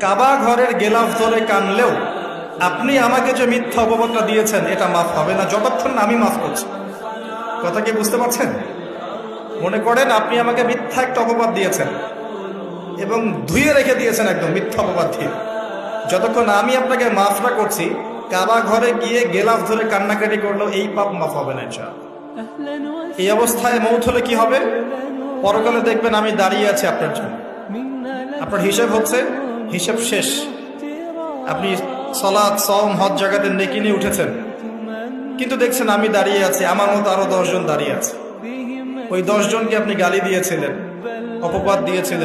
কাবা ঘরের গেলাফ ধরে কানলেও আপনি আমাকে যে মিথ্যা অপবাদটা দিয়েছেন এটা মাফ হবে না যতক্ষণ না আমি মাফ করছি। কথা কি বুঝতে পারছেন? মনে করেন আপনি আমাকে মিথ্যা একটা অপবাদ দিয়েছেন এবং ধুয়ে রেখে দিয়েছেন একদম মিথ্যা অপবাদ দিয়ে, যতক্ষণ আমি আপনাকে মাফ না করছি, কাবা ঘরে গিয়ে গেলাফ ধরে কান্নাকাটি করলেও এই পাপ মাফ হবে না ইনশাআল্লাহ। এই অবস্থায় মৌত হলে কি হবে? পরকালে দেখবেন আমি দাঁড়িয়ে আছি আপনার জন্য, আপনার হিসাব হচ্ছে, হিসাব শেষ। আপনি সালাত, সওম, হজ জাকাতের নেকি নিয়ে উঠেছেন, কিন্তু দেখছেন আমি দাঁড়িয়ে আছি, আমার মতো আরো 10 জন দাঁড়িয়ে আছে। ওই 10 জনকে আপনি গালি দিয়েছিলেন, অপবাদ দিয়েছিলেন,